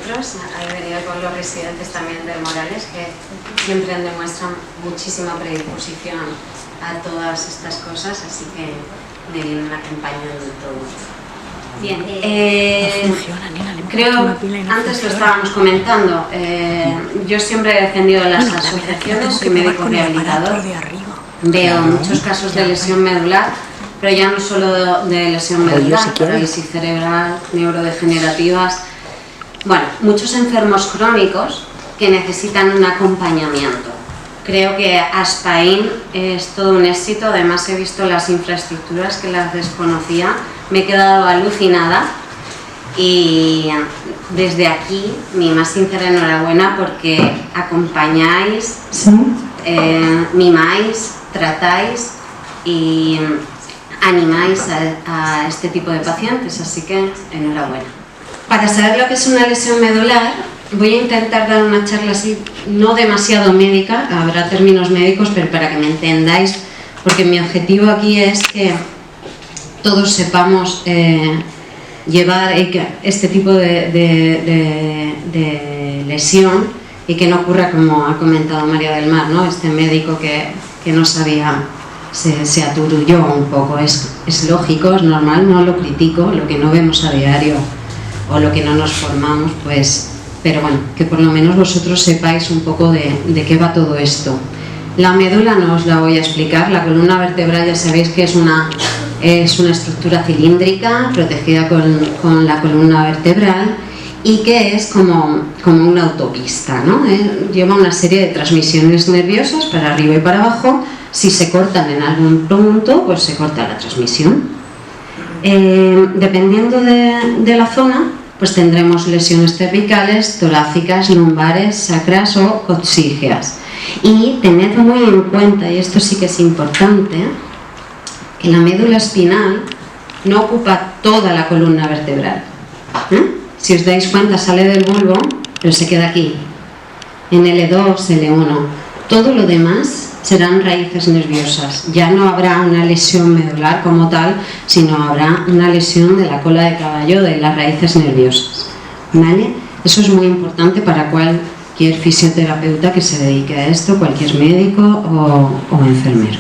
vosotros, habéis venido con los residentes también del Morales, que siempre demuestran muchísima predisposición a todas estas cosas, así que me vienen acompañando en todo. Bien, creo, antes lo estábamos comentando, yo siempre he defendido las asociaciones, soy médico rehabilitador, veo muchos casos de lesión medular, pero ya no solo de lesión medular, parálisis cerebral, neurodegenerativas, bueno, muchos enfermos crónicos que necesitan un acompañamiento. Creo que Aspain es todo un éxito, además he visto las infraestructuras que las desconocía, me he quedado alucinada y desde aquí mi más sincera enhorabuena porque acompañáis, mimáis, tratáis y animáis a este tipo de pacientes, así que enhorabuena. Para saber lo que es una lesión medular, voy a intentar dar una charla así, no demasiado médica, habrá términos médicos, pero para que me entendáis, porque mi objetivo aquí es que todos sepamos llevar este tipo de lesión y que no ocurra como ha comentado María del Mar, ¿no? Este médico que no sabía, se aturulló un poco, es lógico, es normal, no lo critico, lo que no vemos a diario o lo que no nos formamos, pues, pero bueno, que por lo menos vosotros sepáis un poco de qué va todo esto. La médula no os la voy a explicar, la columna vertebral ya sabéis que es una estructura cilíndrica protegida con la columna vertebral y que es como una autopista, ¿no? Lleva una serie de transmisiones nerviosas para arriba y para abajo. Si se cortan en algún punto, pues se corta la transmisión. Dependiendo de la zona, pues tendremos lesiones cervicales, torácicas, lumbares, sacras o coxígeas. Y tened muy en cuenta, y esto sí que es importante, que la médula espinal no ocupa toda la columna vertebral. Si os dais cuenta, sale del bulbo, pero se queda aquí, en L2, L1. Todo lo demás serán raíces nerviosas. Ya no habrá una lesión medular como tal, sino habrá una lesión de la cola de caballo de las raíces nerviosas. ¿Vale? Eso es muy importante para cualquier fisioterapeuta que se dedique a esto, cualquier médico o enfermero.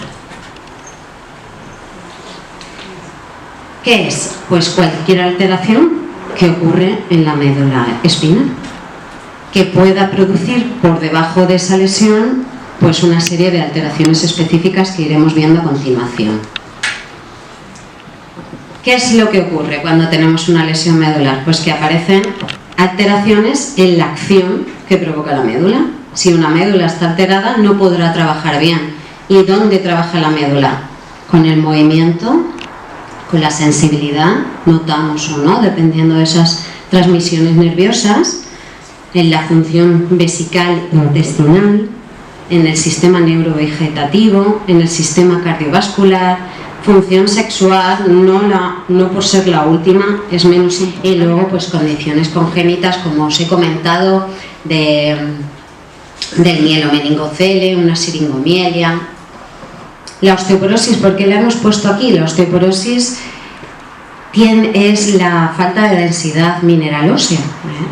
¿Qué es? Pues cualquier alteración que ocurre en la médula espinal, que pueda producir por debajo de esa lesión pues una serie de alteraciones específicas que iremos viendo a continuación. ¿Qué es lo que ocurre cuando tenemos una lesión medular? Pues que aparecen alteraciones en la acción que provoca la médula. Si una médula está alterada, no podrá trabajar bien. ¿Y dónde trabaja la médula? Con el movimiento, con la sensibilidad, notamos o no, dependiendo de esas transmisiones nerviosas, en la función vesical intestinal, en el sistema neurovegetativo, en el sistema cardiovascular, función sexual, no por ser la última, es menos importante. Y luego pues condiciones congénitas, como os he comentado, del mielomeningocele, una siringomielia. La osteoporosis, ¿por qué la hemos puesto aquí? La osteoporosis es la falta de densidad mineral ósea.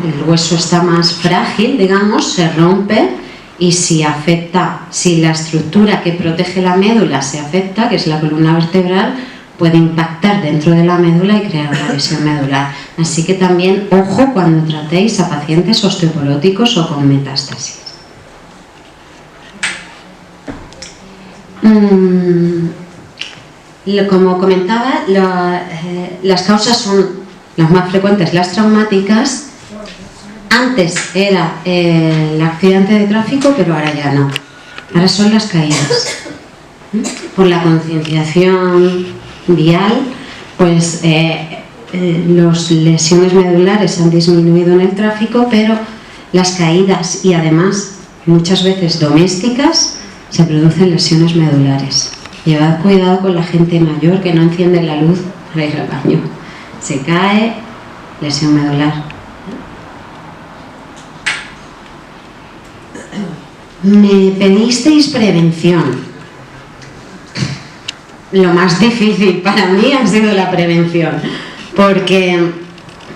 El hueso está más frágil, digamos, se rompe. Y si la estructura que protege la médula se afecta, que es la columna vertebral, puede impactar dentro de la médula y crear una lesión medular. Así que también, ojo cuando tratéis a pacientes osteoporóticos o con metástasis. Como comentaba, las causas son las más frecuentes, las traumáticas. Antes era el accidente de tráfico, pero ahora ya no. Ahora son las caídas. Por la concienciación vial, pues las lesiones medulares han disminuido en el tráfico, pero las caídas y además muchas veces domésticas se producen lesiones medulares. Llevad cuidado con la gente mayor que no enciende la luz para ir al baño. Se cae, lesión medular. Me pedisteis prevención. Lo más difícil para mí ha sido la prevención, porque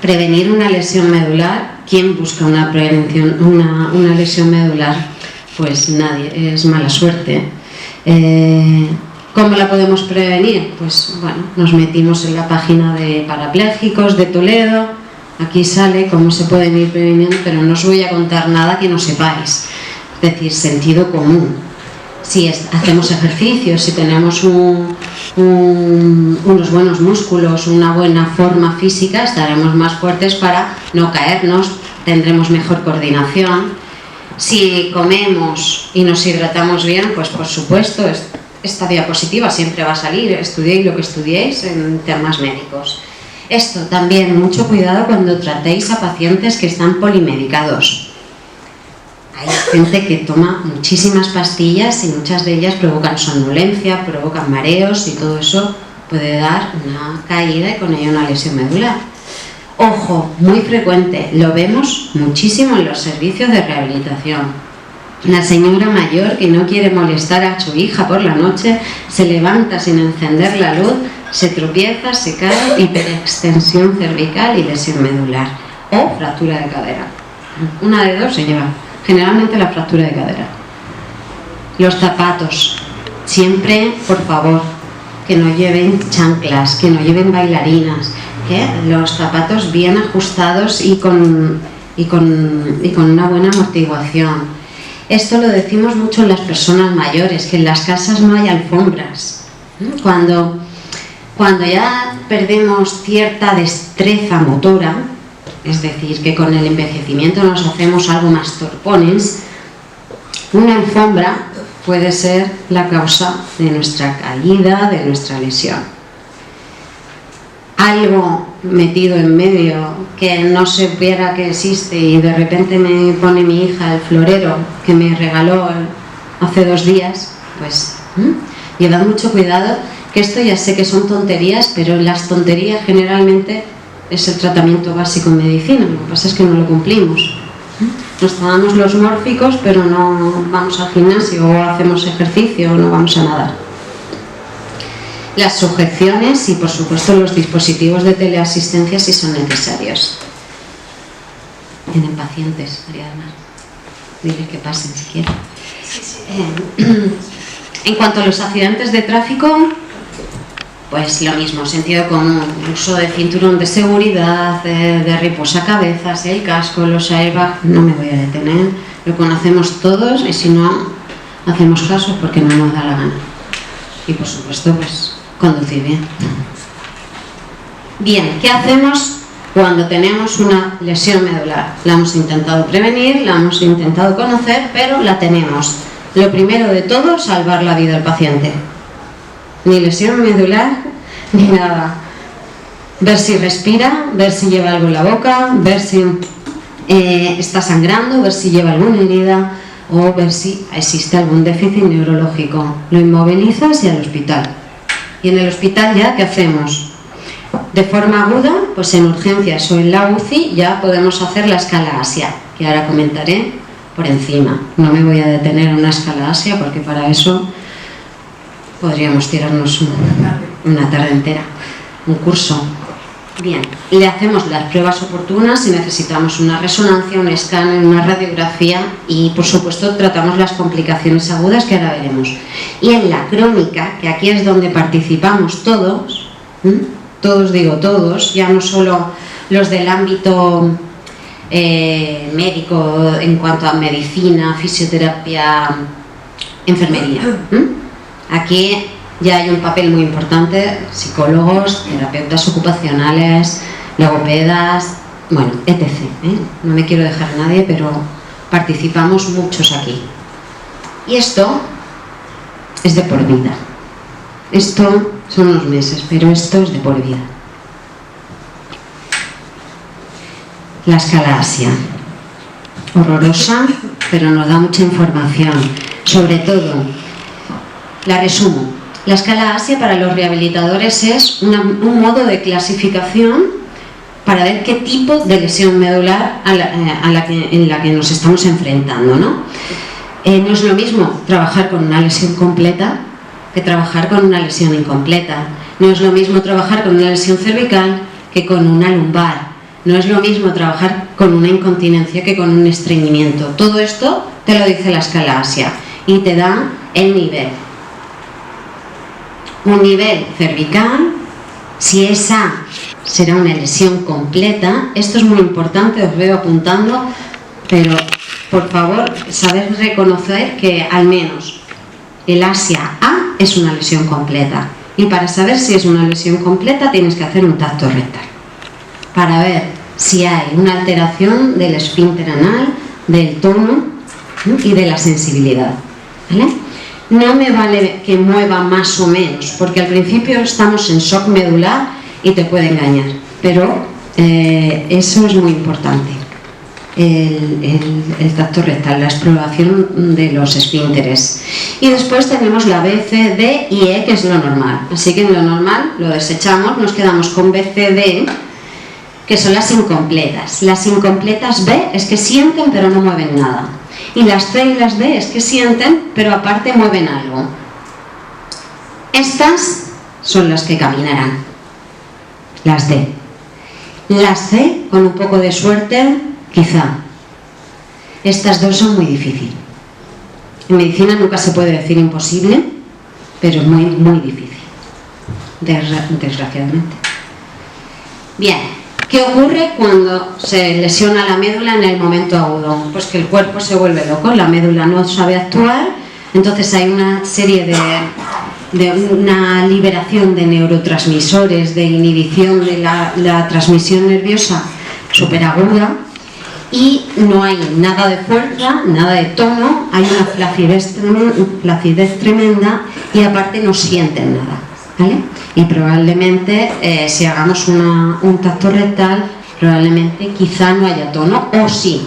Prevenir una lesión medular. ¿Quién busca una prevención, una lesión medular? Pues nadie, es mala suerte. ¿Cómo la podemos prevenir? Pues bueno, nos metimos en la página de parapléjicos de Toledo. Aquí sale cómo se pueden ir previniendo, pero no os voy a contar nada que no sepáis. Es decir, sentido común. Si hacemos ejercicios, si tenemos unos buenos músculos, una buena forma física, estaremos más fuertes para no caernos, tendremos mejor coordinación. Si comemos y nos hidratamos bien, pues por supuesto, esta diapositiva siempre va a salir, estudiéis lo que estudiéis en temas médicos. Esto también, mucho cuidado cuando tratéis a pacientes que están polimedicados. Hay gente que toma muchísimas pastillas y muchas de ellas provocan somnolencia, provocan mareos y todo eso puede dar una caída y con ello una lesión medular. Ojo, muy frecuente, lo vemos muchísimo en los servicios de rehabilitación. La señora mayor que no quiere molestar a su hija por la noche se levanta sin encender la luz, se tropieza, se cae, hiperextensión cervical y lesión medular o fractura de cadera. Una de dos se lleva. Generalmente la fractura de cadera. Los zapatos. Siempre, por favor, que no lleven chanclas, que no lleven bailarinas, que los zapatos bien ajustados y con una buena amortiguación. Esto lo decimos mucho en las personas mayores, que en las casas no hay alfombras. Cuando ya perdemos cierta destreza motora, es decir, que con el envejecimiento nos hacemos algo más torpones, una alfombra puede ser la causa de nuestra caída, de nuestra lesión. Algo metido en medio que no supiera que existe y de repente me pone mi hija el florero que me regaló hace 2 días, pues llevad mucho cuidado, que esto ya sé que son tonterías, pero las tonterías generalmente es el tratamiento básico en medicina, lo que pasa es que no lo cumplimos. Nos tomamos los mórficos, pero no vamos al gimnasio o hacemos ejercicio o no vamos a nadar. Las sujeciones y, por supuesto, los dispositivos de teleasistencia si son necesarios. Tienen pacientes, Ariadna. Diles que pasen si quieren. En cuanto a los accidentes de tráfico, pues lo mismo, sentido común, uso de cinturón de seguridad, de reposacabezas, el casco, los airbags, no me voy a detener, lo conocemos todos y si no hacemos caso porque no nos da la gana. Y por supuesto, pues conducir bien. Bien, ¿qué hacemos cuando tenemos una lesión medular? La hemos intentado prevenir, la hemos intentado conocer, pero la tenemos. Lo primero de todo, salvar la vida del paciente. Ni lesión medular, ni nada. Ver si respira, ver si lleva algo en la boca, ver si está sangrando, ver si lleva alguna herida o ver si existe algún déficit neurológico. Lo inmovilizas y al hospital. Y en el hospital ya, ¿qué hacemos? De forma aguda, pues en urgencias o en la UCI ya podemos hacer la escala ASIA, que ahora comentaré por encima. No me voy a detener en una escala ASIA porque para eso podríamos tirarnos una tarde entera, un curso. Bien, le hacemos las pruebas oportunas si necesitamos una resonancia, un escáner, una radiografía y, por supuesto, tratamos las complicaciones agudas que ahora veremos. Y en la crónica, que aquí es donde participamos todos, todos digo todos, ya no solo los del ámbito médico en cuanto a medicina, fisioterapia, enfermería. Aquí ya hay un papel muy importante, psicólogos, terapeutas ocupacionales, logopedas, bueno, etc. No me quiero dejar a nadie, pero participamos muchos aquí. Y esto es de por vida. Esto son unos meses, pero esto es de por vida. La escala ASIA. Horrorosa, pero nos da mucha información. Sobre todo, la resumo. La escala ASIA para los rehabilitadores es un modo de clasificación para ver qué tipo de lesión medular en la que nos estamos enfrentando, ¿no? No es lo mismo trabajar con una lesión completa que trabajar con una lesión incompleta. No es lo mismo trabajar con una lesión cervical que con una lumbar. No es lo mismo trabajar con una incontinencia que con un estreñimiento. Todo esto te lo dice la escala ASIA y te da el nivel. Un nivel cervical, si es A, será una lesión completa. Esto es muy importante, os veo apuntando, pero por favor, saber reconocer que al menos el ASIA A es una lesión completa. Y para saber si es una lesión completa tienes que hacer un tacto rectal para ver si hay una alteración del esfínter anal, del tono y de la sensibilidad, ¿vale? No me vale que mueva más o menos, porque al principio estamos en shock medular y te puede engañar, pero eso es muy importante. El tacto rectal, la exploración de los esfínteres. Y después tenemos la B, C, D y E, que es lo normal. Así que en lo normal lo desechamos, nos quedamos con B, C, D, que son las incompletas. Las incompletas B es que sienten pero no mueven nada. Y las C y las D es que sienten pero aparte mueven algo. Estas son las que caminarán. Las D. Las C, con un poco de suerte, quizá. Estas dos son muy difíciles. En medicina nunca se puede decir imposible, pero es muy, muy difícil. Desgraciadamente. Bien. ¿Qué ocurre cuando se lesiona la médula en el momento agudo? Pues que el cuerpo se vuelve loco, la médula no sabe actuar, entonces hay una serie de una liberación de neurotransmisores, de inhibición de la transmisión nerviosa superaguda, y no hay nada de fuerza, nada de tono, hay una flacidez tremenda y aparte no sienten nada, ¿vale? Y probablemente si hagamos un tacto rectal, probablemente quizá no haya tono, o sí,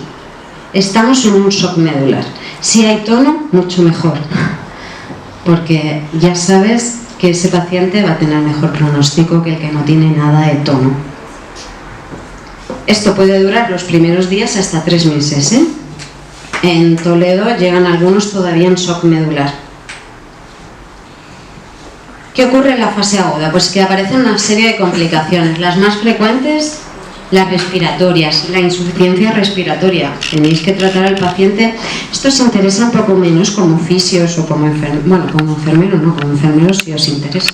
estamos en un shock medular. Si hay tono, mucho mejor, porque ya sabes que ese paciente va a tener mejor pronóstico que el que no tiene nada de tono. Esto puede durar los primeros días hasta 3 meses, ¿eh? En Toledo llegan algunos todavía en shock medular. ¿Qué ocurre en la fase aguda? Pues que aparecen una serie de complicaciones. Las más frecuentes, las respiratorias, la insuficiencia respiratoria. Tenéis que tratar al paciente. Esto os interesa un poco menos como fisios o como enfermeros. Bueno, como enfermeros no, como enfermeros sí os interesa.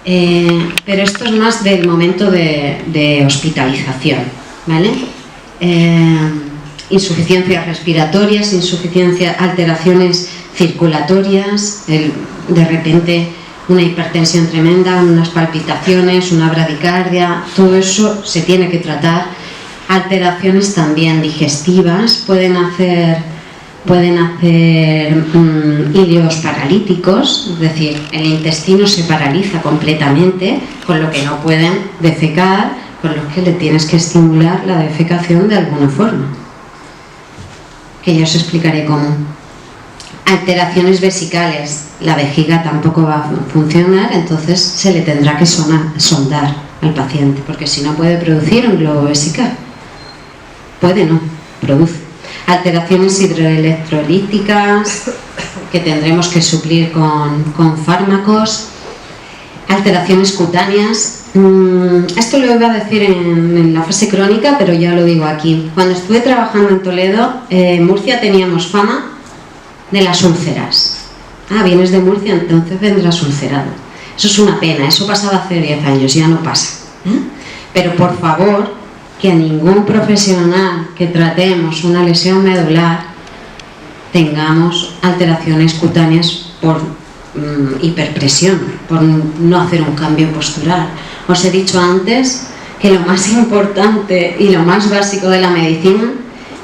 Pero esto es más del momento de hospitalización, ¿vale? Insuficiencias respiratorias, alteraciones circulatorias, de repente una hipertensión tremenda, unas palpitaciones, una bradicardia, todo eso se tiene que tratar. Alteraciones también digestivas, pueden hacer ilios paralíticos, es decir, el intestino se paraliza completamente, con lo que no pueden defecar, con lo que le tienes que estimular la defecación de alguna forma, que ya os explicaré cómo. Alteraciones vesicales, la vejiga tampoco va a funcionar, entonces se le tendrá que sondar al paciente, porque si no puede producir un globo vesical. Puede, no, produce. Alteraciones hidroelectrolíticas que tendremos que suplir con fármacos. Alteraciones cutáneas. Esto lo iba a decir en la fase crónica, pero ya lo digo aquí. Cuando estuve trabajando en Toledo, en Murcia teníamos fama de las úlceras. Vienes de Murcia, entonces vendrás ulcerado. Eso es una pena, eso pasaba hace 10 años, ya no pasa. Pero por favor, que a ningún profesional que tratemos una lesión medular tengamos alteraciones cutáneas por hiperpresión, por no hacer un cambio postural. Os he dicho antes que lo más importante y lo más básico de la medicina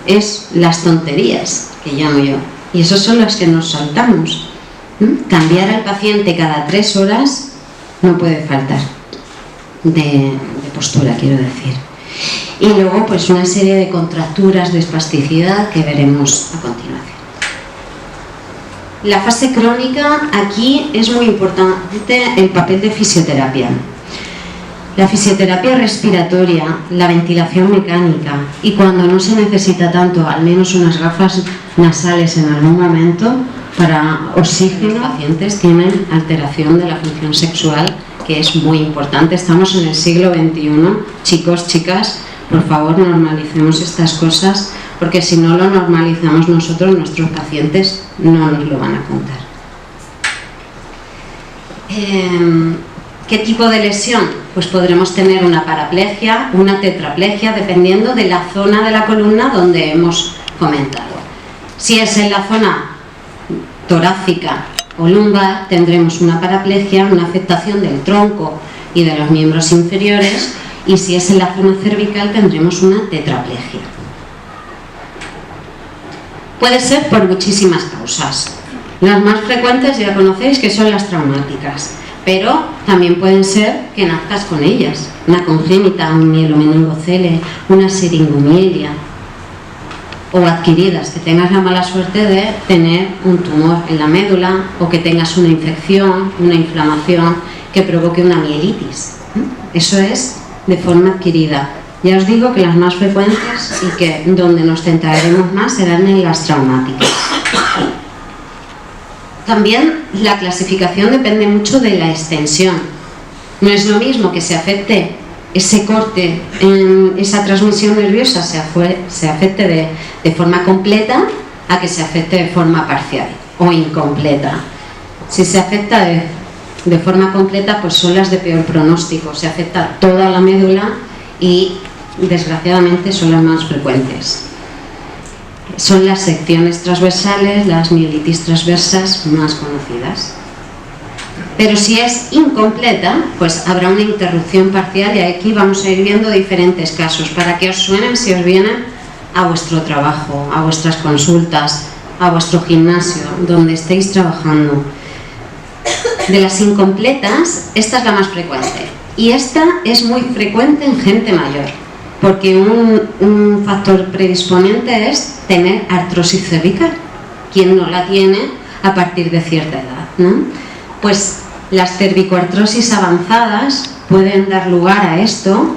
es las tonterías, que llamo yo. Y esos son los que nos saltamos. Cambiar al paciente cada 3 horas no puede faltar, de postura quiero decir. Y luego pues una serie de contracturas de espasticidad que veremos a continuación. La fase crónica, aquí es muy importante el papel de fisioterapia. La fisioterapia respiratoria, la ventilación mecánica y cuando no se necesita tanto, al menos unas gafas nasales en algún momento para oxígeno. Los pacientes tienen alteración de la función sexual, que es muy importante. Estamos en el siglo XXI, chicos, chicas, Por favor, normalicemos estas cosas, porque si no lo normalizamos nosotros, nuestros pacientes no nos lo van a contar. ¿Qué tipo de lesión? Pues podremos tener una paraplegia, una tetraplegia, dependiendo de la zona de la columna donde hemos comentado. Si es en la zona torácica o lumbar, tendremos una paraplegia, una afectación del tronco y de los miembros inferiores, y si es en la zona cervical tendremos una tetraplegia. Puede ser por muchísimas causas. Las más frecuentes ya conocéis que son las traumáticas, pero también pueden ser que nazcas con ellas, una congénita, un mielomeningocele, una seringomielia, o adquiridas, que tengas la mala suerte de tener un tumor en la médula o que tengas una infección, una inflamación que provoque una mielitis. Eso es de forma adquirida. Ya os digo que las más frecuentes y que donde nos centraremos más serán en las traumáticas. También la clasificación depende mucho de la extensión. No es lo mismo que se afecte ese corte, en esa transmisión nerviosa se afecte de forma completa a que se afecte de forma parcial o incompleta. Si se afecta de forma completa, pues son las de peor pronóstico. Se afecta toda la médula y desgraciadamente son las más frecuentes. Son las secciones transversales, las mielitis transversas más conocidas. Pero si es incompleta, pues habrá una interrupción parcial, y aquí vamos a ir viendo diferentes casos para que os suenen si os vienen a vuestro trabajo, a vuestras consultas, a vuestro gimnasio, donde estéis trabajando. De las incompletas, esta es la más frecuente, y esta es muy frecuente en gente mayor, porque un factor predisponente es tener artrosis cervical. ¿Quién no la tiene a partir de cierta edad, ¿no? Pues las cervicoartrosis avanzadas pueden dar lugar a esto.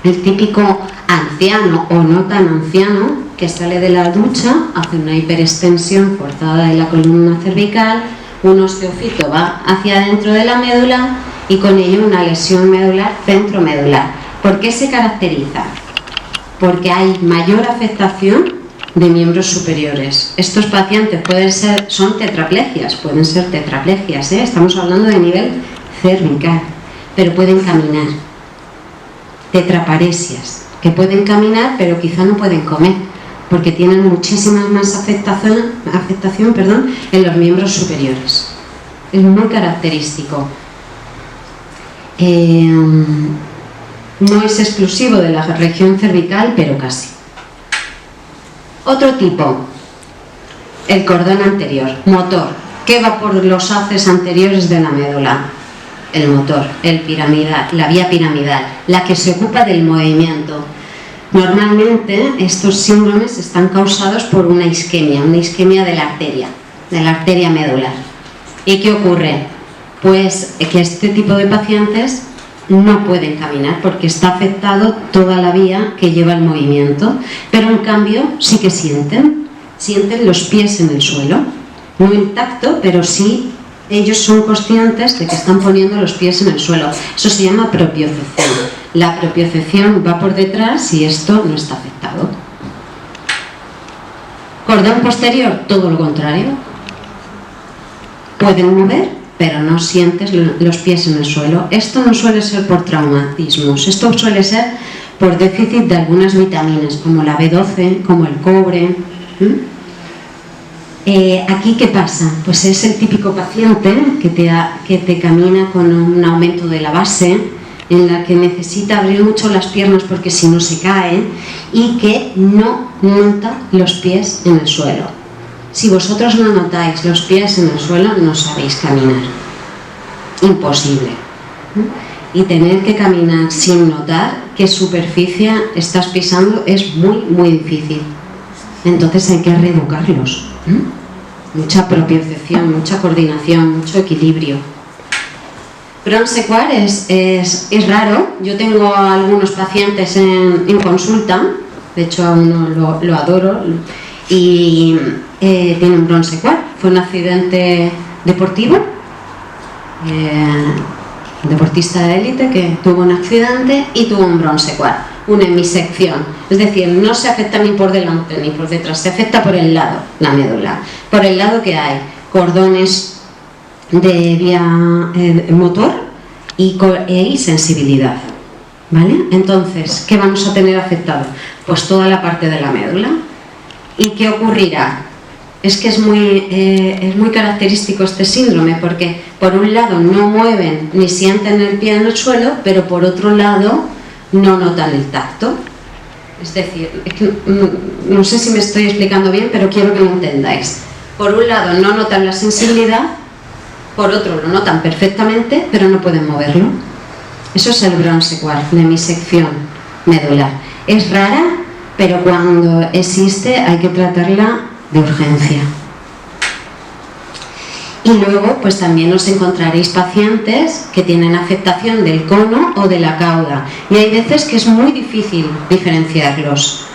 El típico anciano o no tan anciano que sale de la ducha, hace una hiperextensión forzada de la columna cervical, un osteofito va hacia adentro de la médula y con ello una lesión medular centromedular. ¿Por qué se caracteriza? Porque hay mayor afectación de miembros superiores. Estos pacientes son tetraplegias, pueden ser tetraplegias, estamos hablando de nivel cervical, pero pueden caminar. Tetraparesias, que pueden caminar pero quizá no pueden comer, porque tienen muchísima más afectación en los miembros superiores. Es muy característico. No es exclusivo de la región cervical, pero casi. Otro tipo, el cordón anterior, motor. ¿Qué va por los haces anteriores de la médula? El motor, la vía piramidal, la que se ocupa del movimiento. Normalmente estos síndromes están causados por una isquemia de la arteria medular. ¿Y qué ocurre? Pues que este tipo de pacientes no pueden caminar porque está afectado toda la vía que lleva el movimiento, pero en cambio sí que sienten los pies en el suelo, no el tacto, pero sí ellos son conscientes de que están poniendo los pies en el suelo. Eso se llama propiocepción. La propiocepción va por detrás y esto no está afectado. Cordón posterior, todo lo contrario. Pueden mover, pero no sientes los pies en el suelo. Esto no suele ser por traumatismos, esto suele ser por déficit de algunas vitaminas, como la B12, como el cobre. Aquí, ¿qué pasa? Pues es el típico paciente que te camina con un aumento de la base, en la que necesita abrir mucho las piernas porque si no se cae, y que no nota los pies en el suelo. Si vosotros no notáis los pies en el suelo, no sabéis caminar. Imposible. Y tener que caminar sin notar qué superficie estás pisando es muy, muy difícil. Entonces hay que reeducarlos. Mucha propiocepción, mucha coordinación, mucho equilibrio. Bronsequard es raro. Yo tengo algunos pacientes en consulta, de hecho a uno lo adoro, y tiene un Bronsequard. Fue un accidente deportivo, deportista de élite que tuvo un accidente y tuvo un Bronsequard. una hemisección, es decir, no se afecta ni por delante ni por detrás, se afecta por el lado, la médula, por el lado que hay cordones de vía motor y sensibilidad, ¿vale? Entonces, ¿qué vamos a tener afectado? Pues toda la parte de la médula. ¿Y qué ocurrirá? Es que es muy característico este síndrome, porque por un lado no mueven ni sienten el pie en el suelo, pero por otro lado no notan el tacto. Es decir, es que, no sé si me estoy explicando bien, pero quiero que lo entendáis. Por un lado no notan la sensibilidad, por otro lo notan perfectamente, pero no pueden moverlo. Eso es el bronze quartz, la hemisección medular. Es rara, pero cuando existe hay que tratarla de urgencia. Y luego pues también os encontraréis pacientes que tienen afectación del cono o de la cauda, y hay veces que es muy difícil diferenciarlos.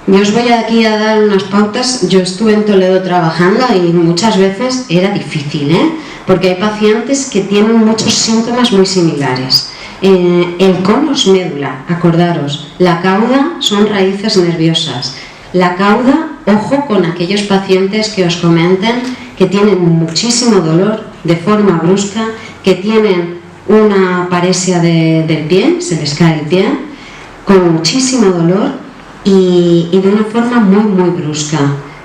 Yo os voy aquí a dar unas pautas. Yo estuve en Toledo trabajando y muchas veces era difícil, porque hay pacientes que tienen muchos síntomas muy similares. El cono es médula, acordaros, la cauda son raíces nerviosas. La cauda, ojo con aquellos pacientes que os comenten que tienen muchísimo dolor de forma brusca, que tienen una paresia del pie, se les cae el pie, con muchísimo dolor y de una forma muy brusca.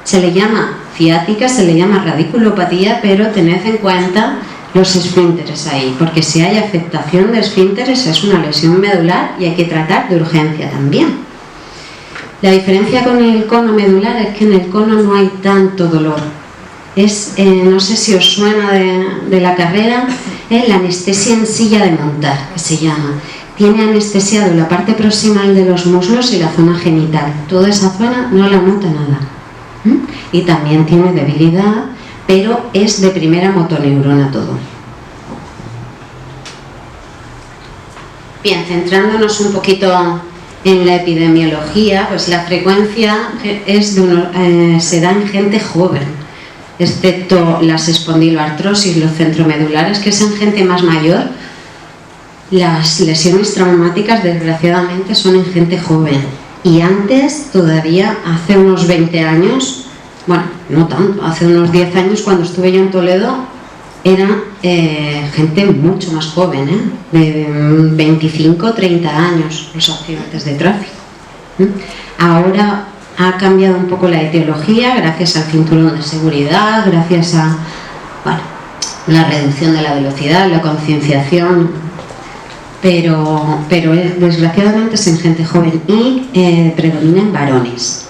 Se le llama ciática, se le llama radiculopatía, pero tened en cuenta los esfínteres ahí, porque si hay afectación de esfínteres es una lesión medular y hay que tratar de urgencia también. La diferencia con el cono medular es que en el cono no hay tanto dolor. No sé si os suena de la carrera, la anestesia en silla de montar, que se llama. Tiene anestesiado la parte proximal de los muslos y la zona genital. Toda esa zona no la nota nada. Y también tiene debilidad, pero es de primera motoneurona todo. Bien, centrándonos un poquito en la epidemiología, pues la frecuencia se da en gente joven, excepto las espondiloartrosis, los centromedulares, que es en gente más mayor. Las lesiones traumáticas, desgraciadamente, son en gente joven. Y antes, todavía, hace unos 20 años, bueno, no tanto, hace unos 10 años, cuando estuve yo en Toledo, era gente mucho más joven, de 25, 30 años, los accidentes de tráfico. Ahora ha cambiado un poco la etiología, gracias al cinturón de seguridad, gracias a la reducción de la velocidad, la concienciación, pero desgraciadamente es en gente joven y predomina en varones.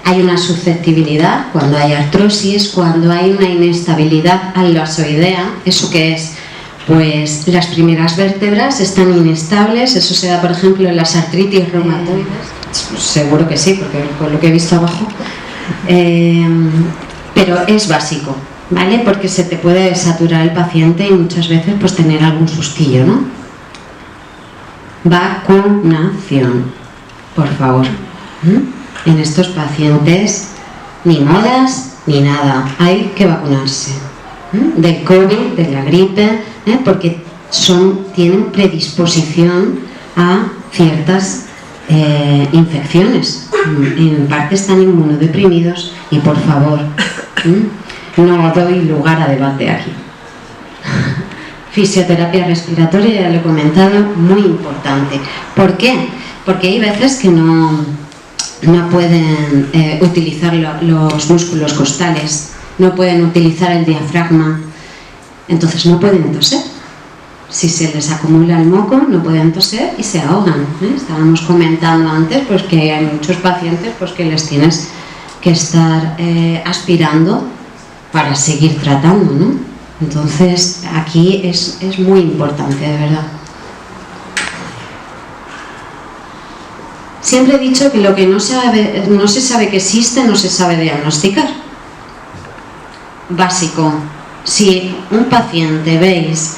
Hay una susceptibilidad cuando hay artrosis, cuando hay una inestabilidad aloasoidea. ¿Eso qué es? Pues las primeras vértebras están inestables. Eso se da, por ejemplo, en las artritis reumatoides. Seguro que sí, porque por lo que he visto abajo. Pero es básico, ¿vale? Porque se te puede saturar el paciente y muchas veces pues tener algún sustillo, ¿no? Vacunación, por favor. En estos pacientes ni modas ni nada, hay que vacunarse del COVID, de la gripe, porque tienen predisposición a ciertas infecciones. En parte están inmunodeprimidos y, por favor, no doy lugar a debate aquí. Fisioterapia respiratoria, ya lo he comentado, muy importante. ¿Por qué? Porque hay veces que no pueden utilizar los músculos costales, no pueden utilizar el diafragma, entonces no pueden toser. Si se les acumula el moco, no pueden toser y se ahogan. Estábamos comentando antes pues, que hay muchos pacientes pues, que les tienes que estar aspirando para seguir tratando, ¿no? Entonces aquí es muy importante, de verdad. Siempre he dicho que lo que no se sabe que existe, no se sabe diagnosticar. Básico. Si un paciente veis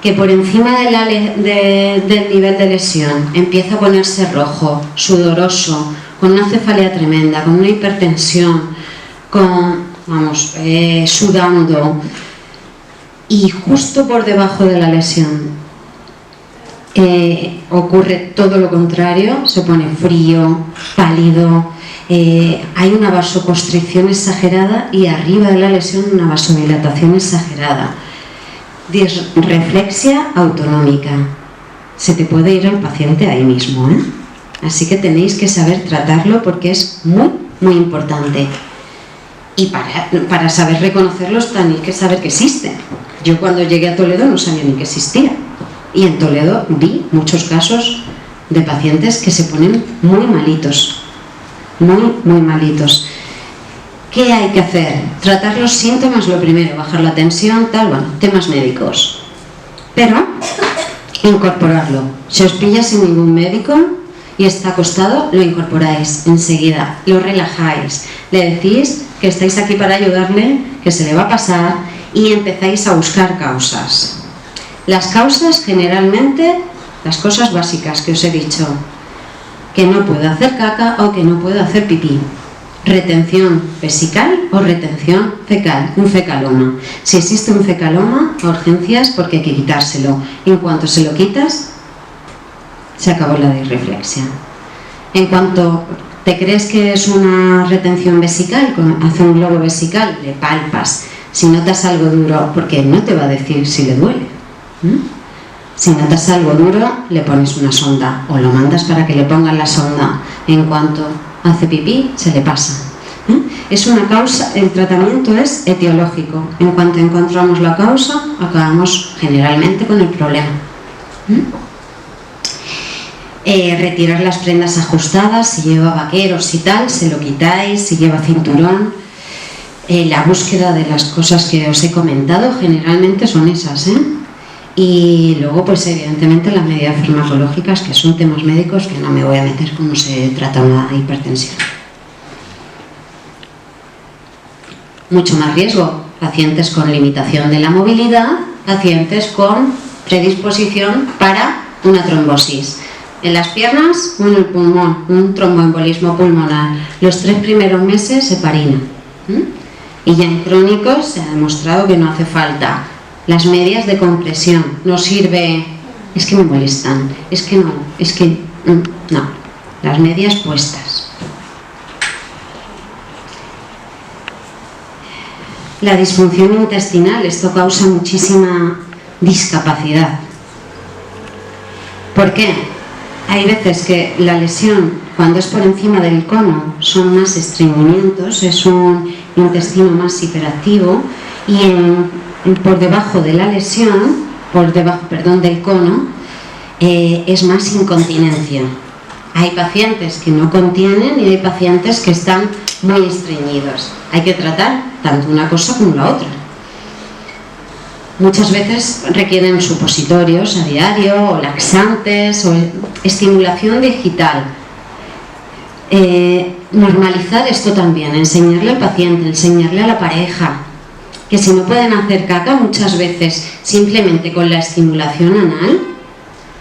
que por encima del nivel de lesión empieza a ponerse rojo, sudoroso, con una cefalea tremenda, con una hipertensión, sudando, y justo por debajo de la lesión ocurre todo lo contrario, se pone frío, pálido, hay una vasoconstricción exagerada y arriba de la lesión una vasodilatación exagerada. Disreflexia autonómica. Se te puede ir el paciente ahí mismo, ¿eh? Así que tenéis que saber tratarlo porque es muy, muy importante. Y para saber reconocerlos tenéis que saber que existen. Yo cuando llegué a Toledo no sabía ni que existía. Y en Toledo vi muchos casos de pacientes que se ponen muy malitos. Muy, muy malitos. ¿Qué hay que hacer? Tratar los síntomas lo primero, bajar la tensión, tal, bueno, temas médicos. Pero incorporarlo. Si os pilla sin ningún médico y está acostado, lo incorporáis enseguida, lo relajáis, le decís que estáis aquí para ayudarle, que se le va a pasar y empezáis a buscar causas. Las causas generalmente, las cosas básicas que os he dicho, que no puede hacer caca o que no puede hacer pipí. Retención vesical o retención fecal, un fecaloma. Si existe un fecaloma, a urgencias porque hay que quitárselo. En cuanto se lo quitas, se acabó la disreflexia. En cuanto te crees que es una retención vesical, hace un globo vesical, le palpas. Si notas algo duro, porque no te va a decir si le duele. Si notas algo duro, le pones una sonda o lo mandas para que le pongan la sonda. En cuanto hace pipí, se le pasa. Es una causa, el tratamiento es etiológico. En cuanto encontramos la causa, acabamos generalmente con el problema. Retirar las prendas ajustadas, si lleva vaqueros y tal, se lo quitáis, si lleva cinturón. La búsqueda de las cosas que os he comentado generalmente son esas, Y luego, pues evidentemente las medidas farmacológicas, que son temas médicos que no me voy a meter cómo se trata una hipertensión. Mucho más riesgo, pacientes con limitación de la movilidad, pacientes con predisposición para una trombosis. En las piernas o en el pulmón, un tromboembolismo pulmonar. Los 3 primeros meses heparina. Y ya en crónicos se ha demostrado que no hace falta. Las medias de compresión, no sirve, es que me molestan, es que no, es que no, las medias puestas. La disfunción intestinal, esto causa muchísima discapacidad. ¿Por qué? Hay veces que la lesión, cuando es por encima del cono, son más estreñimientos, es un intestino más hiperactivo y por debajo de la lesión, del cono, es más incontinencia. Hay pacientes que no contienen y hay pacientes que están muy estreñidos. Hay que tratar tanto una cosa como la otra. Muchas veces requieren supositorios a diario, o laxantes, o estimulación digital. Normalizar esto también, enseñarle al paciente, enseñarle a la pareja, que si no pueden hacer caca, muchas veces simplemente con la estimulación anal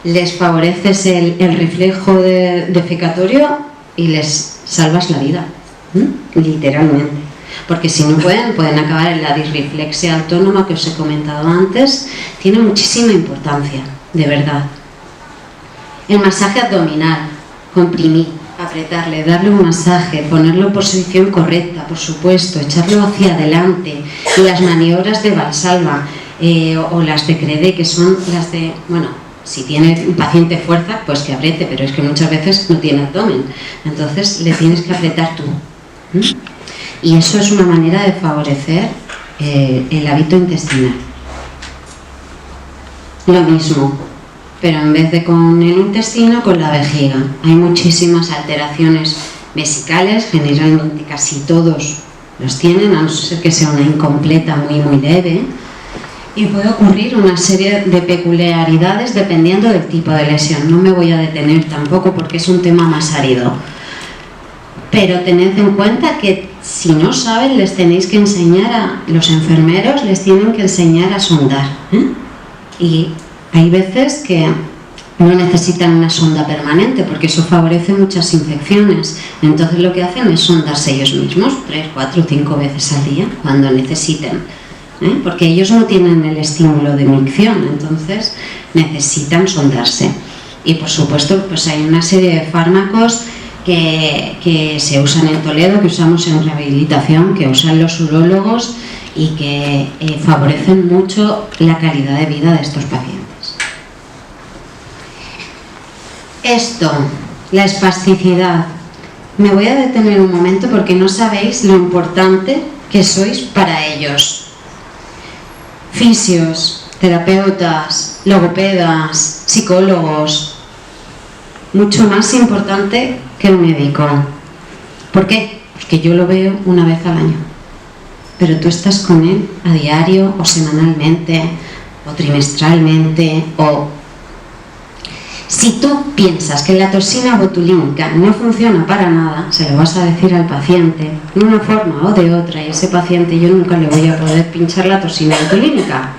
les favoreces el reflejo defecatorio y les salvas la vida, literalmente. Porque si no pueden acabar en la disreflexia autónoma que os he comentado antes. Tiene muchísima importancia, de verdad. El masaje abdominal, comprimir, apretarle, darle un masaje, ponerlo en posición correcta, por supuesto, echarlo hacia adelante. Y las maniobras de Valsalva o las de Credé, que son las de, bueno, si tiene un paciente fuerza, pues que apriete, pero es que muchas veces no tiene abdomen, entonces le tienes que apretar tú. Y eso es una manera de favorecer el hábito intestinal. Lo mismo, pero en vez de con el intestino, con la vejiga. Hay muchísimas alteraciones vesicales, generalmente casi todos los tienen, a no ser que sea una incompleta muy muy leve. Y puede ocurrir una serie de peculiaridades dependiendo del tipo de lesión. No me voy a detener tampoco porque es un tema más árido. Pero tened en cuenta que si no saben, les tenéis que enseñar los enfermeros les tienen que enseñar a sondar. Y hay veces que no necesitan una sonda permanente porque eso favorece muchas infecciones. Entonces lo que hacen es sondarse ellos mismos 3, 4, 5 veces al día cuando necesiten. Porque ellos no tienen el estímulo de micción, entonces necesitan sondarse. y por supuesto pues hay una serie de fármacos que se usan en Toledo, que usamos en rehabilitación, que usan los urólogos y que favorecen mucho la calidad de vida de estos pacientes. Esto, la espasticidad. Me voy a detener un momento porque no sabéis lo importante que sois para ellos. Fisios, terapeutas, logopedas, psicólogos, mucho más importante que un médico. ¿Por qué? Porque yo lo veo una vez al año, pero tú estás con él a diario o semanalmente o trimestralmente o... Si tú piensas que la toxina botulínica no funciona para nada, se lo vas a decir al paciente de una forma o de otra, y ese paciente yo nunca le voy a poder pinchar la toxina botulínica,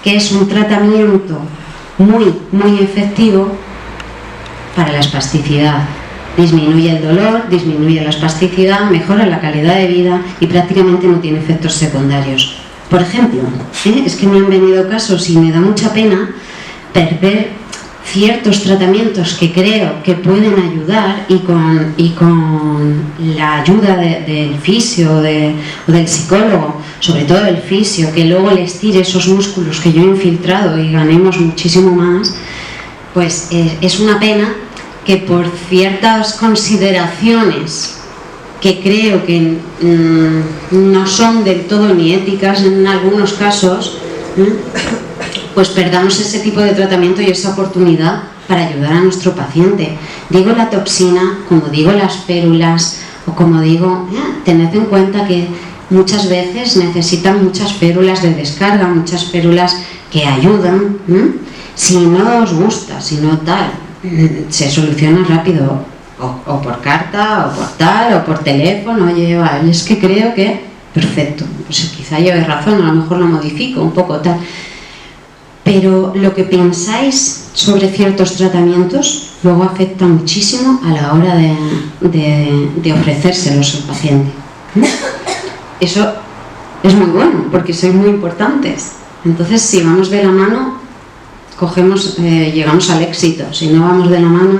que es un tratamiento muy efectivo para la espasticidad. Disminuye el dolor, disminuye la espasticidad, mejora la calidad de vida y prácticamente no tiene efectos secundarios. Por ejemplo, es que me han venido casos y me da mucha pena perder ciertos tratamientos que creo que pueden ayudar y con la ayuda del fisio o del psicólogo, sobre todo el fisio, que luego les tire esos músculos que yo he infiltrado y ganemos muchísimo más, pues es una pena que por ciertas consideraciones que creo que no son del todo ni éticas en algunos casos, pues perdamos ese tipo de tratamiento y esa oportunidad para ayudar a nuestro paciente. Digo la toxina, como digo las férulas, o como digo, tened en cuenta que muchas veces necesitan muchas férulas de descarga, muchas férulas que ayudan. Si no os gusta, si no tal, se soluciona rápido, o por carta, o por tal, o por teléfono. Oye, vale, es que creo que, perfecto, pues quizá lleve razón, a lo mejor lo modifico un poco tal. Pero lo que pensáis sobre ciertos tratamientos luego afecta muchísimo a la hora de ofrecérselos al paciente. Eso es muy bueno, porque sois muy importantes. Entonces, si vamos de la mano, llegamos al éxito. Si no vamos de la mano,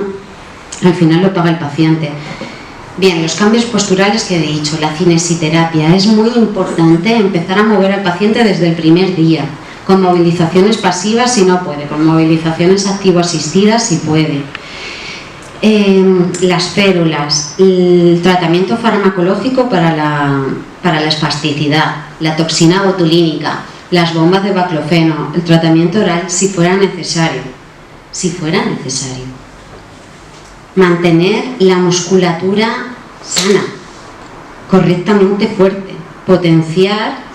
al final lo paga el paciente. Bien, los cambios posturales que he dicho, la cinesiterapia. Es muy importante empezar a mover al paciente desde el primer día, con movilizaciones pasivas si no puede, con movilizaciones activo-asistidas si puede. Las férulas, el tratamiento farmacológico para la espasticidad, la toxina botulínica, las bombas de baclofeno, el tratamiento oral si fuera necesario. Mantener la musculatura sana, correctamente fuerte, potenciar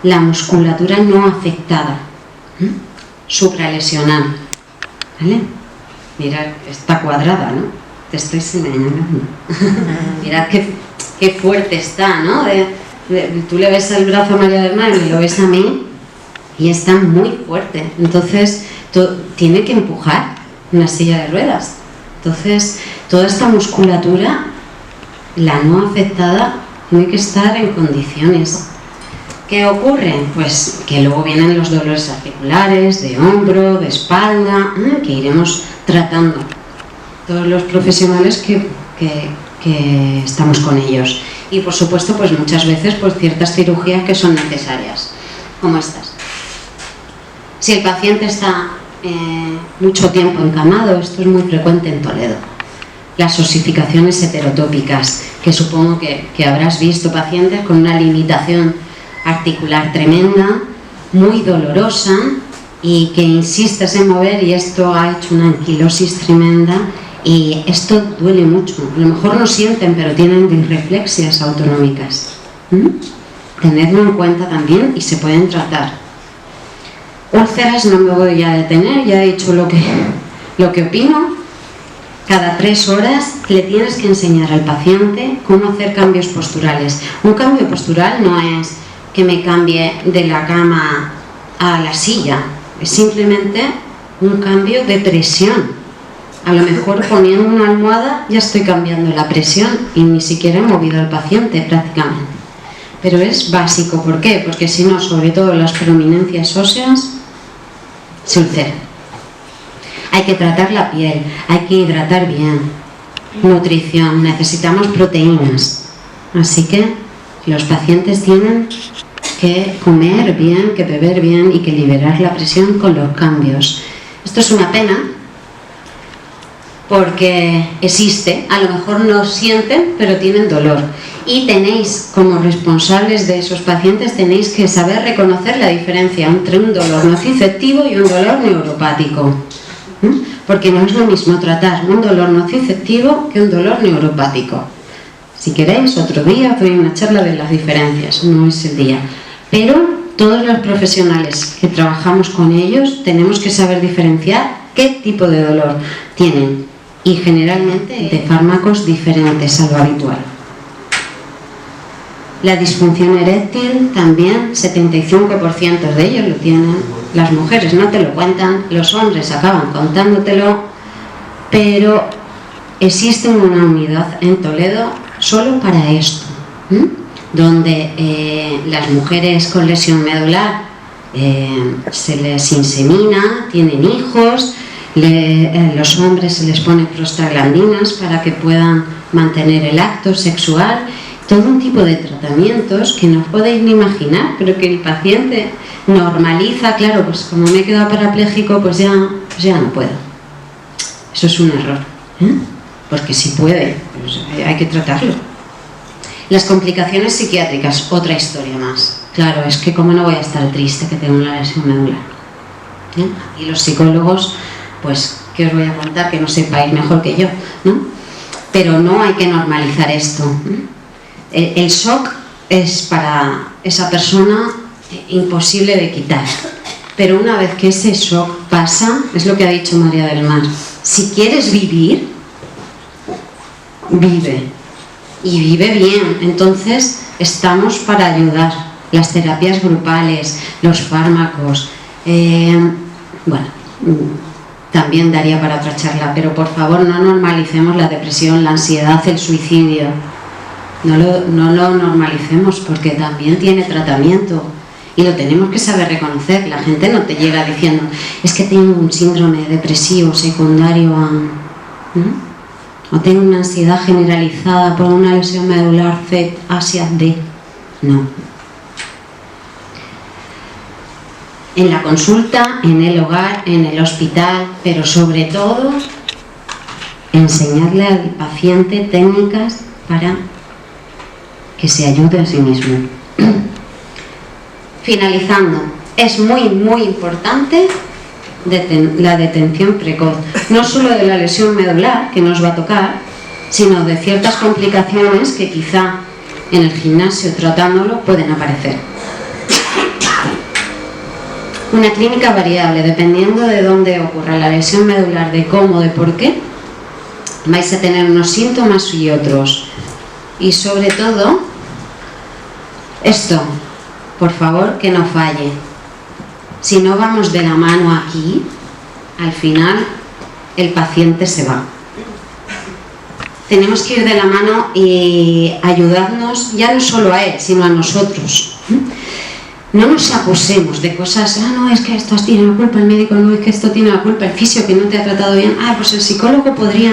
la musculatura no afectada, supralesional, ¿vale? Mirad, está cuadrada, ¿no? Te estoy señalando. Mirad qué fuerte está, ¿no? Tú le ves el brazo a María del Mar y me lo ves a mí y está muy fuerte. Entonces, tiene que empujar una silla de ruedas. Entonces, toda esta musculatura, la no afectada, tiene que estar en condiciones. ¿Qué ocurre? Pues que luego vienen los dolores articulares, de hombro, de espalda, que iremos tratando todos los profesionales que estamos con ellos. Y por supuesto, pues muchas veces pues ciertas cirugías que son necesarias, como estas. Si el paciente está mucho tiempo encamado, esto es muy frecuente en Toledo. Las osificaciones heterotópicas, que supongo que habrás visto pacientes con una limitación articular tremenda, muy dolorosa y que insistes en mover y esto ha hecho una anquilosis tremenda y esto duele mucho. A lo mejor no sienten, pero tienen disreflexias autonómicas. Tenedlo en cuenta también y se pueden tratar. Úlceras no me voy a detener, ya he dicho lo que opino. Cada 3 horas le tienes que enseñar al paciente cómo hacer cambios posturales. Un cambio postural no es que me cambie de la cama a la silla, es simplemente un cambio de presión. A lo mejor poniendo una almohada ya estoy cambiando la presión y ni siquiera he movido al paciente prácticamente. Pero es básico, ¿por qué? Porque si no, sobre todo las prominencias óseas se ulceran. Hay que tratar la piel, hay que hidratar bien, nutrición, necesitamos proteínas. Así que los pacientes tienen que comer bien, que beber bien y que liberar la presión con los cambios. Esto es una pena porque existe, a lo mejor no sienten, pero tienen dolor. Y tenéis, como responsables de esos pacientes, tenéis que saber reconocer la diferencia entre un dolor nociceptivo y un dolor neuropático. Porque no es lo mismo tratar un dolor nociceptivo que un dolor neuropático. Si queréis, otro día os doy una charla de las diferencias, no es el día. Pero todos los profesionales que trabajamos con ellos tenemos que saber diferenciar qué tipo de dolor tienen y generalmente de fármacos diferentes a lo habitual. La disfunción eréctil también, 75% de ellos lo tienen. Las mujeres no te lo cuentan, los hombres acaban contándotelo, pero existe una unidad en Toledo solo para esto, donde las mujeres con lesión medular se les insemina, tienen hijos, los hombres se les pone prostaglandinas para que puedan mantener el acto sexual, todo un tipo de tratamientos que no podéis ni imaginar, pero que el paciente normaliza. Claro, pues como me he quedado parapléjico, pues ya no puedo. Eso es un error, porque si puede, pues hay que tratarlo. Las complicaciones psiquiátricas, otra historia más. Claro, es que cómo no voy a estar triste que tengo una lesión medular. Y los psicólogos, pues, ¿qué os voy a contar? Que no sepáis mejor que yo, ¿no? Pero no hay que normalizar esto. El shock es para esa persona imposible de quitar. Pero una vez que ese shock pasa, es lo que ha dicho María del Mar, si quieres vivir, vive. Y vive bien. Entonces estamos para ayudar. Las terapias grupales, los fármacos, bueno, también daría para otra charla, pero por favor no normalicemos la depresión, la ansiedad, el suicidio. No lo normalicemos, porque también tiene tratamiento y lo tenemos que saber reconocer. La gente no te llega diciendo, es que tengo un síndrome depresivo secundario a... o tengo una ansiedad generalizada por una lesión medular C, Asia D. No. En la consulta, en el hogar, en el hospital, pero sobre todo enseñarle al paciente técnicas para que se ayude a sí mismo. Finalizando, es muy importante la detención precoz, no solo de la lesión medular que nos va a tocar, sino de ciertas complicaciones que quizá en el gimnasio tratándolo pueden aparecer. Una clínica variable, dependiendo de dónde ocurra la lesión medular, de cómo, de por qué, vais a tener unos síntomas y otros. Y sobre todo, esto, por favor, que no falle. Si no vamos de la mano aquí, al final el paciente se va. Tenemos que ir de la mano y ayudarnos, ya no solo a él, sino a nosotros. No nos acusemos de cosas, no, es que esto tiene la culpa el médico, no, es que esto tiene la culpa el fisio que no te ha tratado bien, pues el psicólogo podría...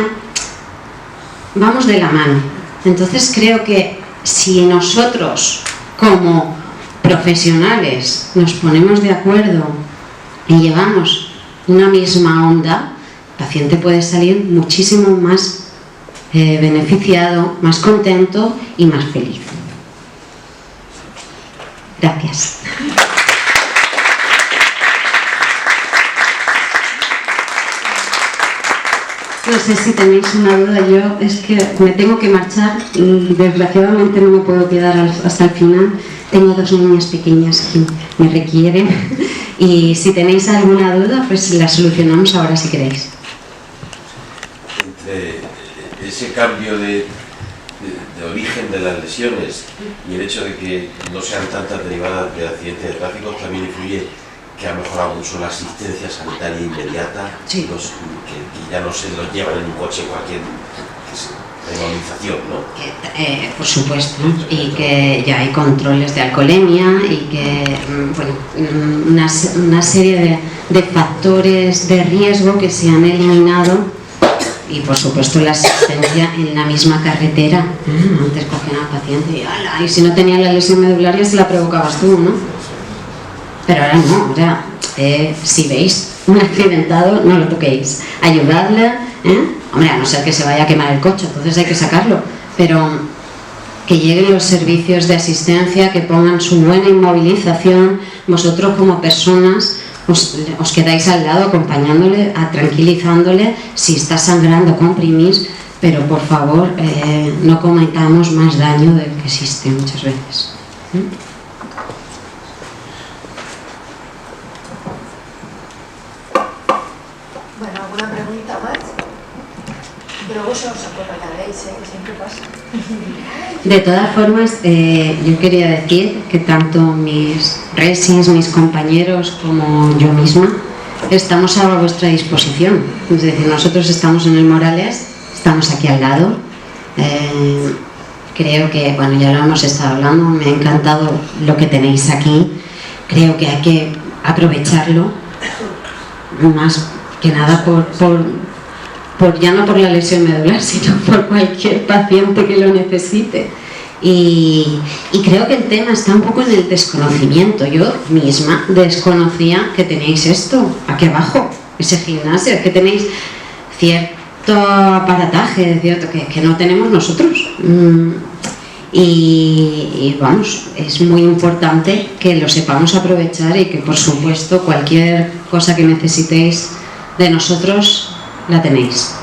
Vamos de la mano. Entonces creo que si nosotros, como profesionales, nos ponemos de acuerdo y llevamos una misma onda, el paciente puede salir muchísimo más beneficiado, más contento y más feliz. Gracias. No sé si tenéis una duda. Yo es que me tengo que marchar, desgraciadamente no me puedo quedar hasta el final. Tengo 2 niñas pequeñas que me requieren y si tenéis alguna duda, pues la solucionamos ahora si queréis. Entre ese cambio de origen de las lesiones y el hecho de que no sean tantas derivadas de accidentes de tráfico, también influye que ha mejorado mucho la asistencia sanitaria inmediata, sí. Que ya no se los llevan en un coche cualquier, Memorización, ¿no? Por supuesto, y que ya hay controles de alcoholemia y que, bueno, una serie de factores de riesgo que se han eliminado, y por supuesto la asistencia en la misma carretera. Antes cogían al paciente y si no tenía la lesión medular ya se la provocabas tú, ¿no? Pero ahora no, ahora si veis un accidentado no lo toquéis, ayudadle, hombre, a no ser que se vaya a quemar el coche, entonces hay que sacarlo, pero que lleguen los servicios de asistencia, que pongan su buena inmovilización. Vosotros como personas os quedáis al lado acompañándole, tranquilizándole. Si está sangrando, comprimís, pero por favor no cometamos más daño del que existe muchas veces. Bueno, ¿alguna pregunta más? Pero vos os acordaréis, que siempre pasa. De todas formas, yo quería decir que tanto mis resis, mis compañeros, como yo misma, estamos a vuestra disposición. Es decir, nosotros estamos en el Morales, estamos aquí al lado. Creo que, bueno, ya lo hemos estado hablando, me ha encantado lo que tenéis aquí. Creo que hay que aprovecharlo, más que nada ya no por la lesión medular, sino por cualquier paciente que lo necesite. Y creo que el tema está un poco en el desconocimiento. Yo misma desconocía que tenéis esto aquí abajo, ese gimnasio, que tenéis cierto aparataje, cierto que no tenemos nosotros. Y vamos, es muy importante que lo sepamos aprovechar y que, por supuesto, cualquier cosa que necesitéis de nosotros la tenéis.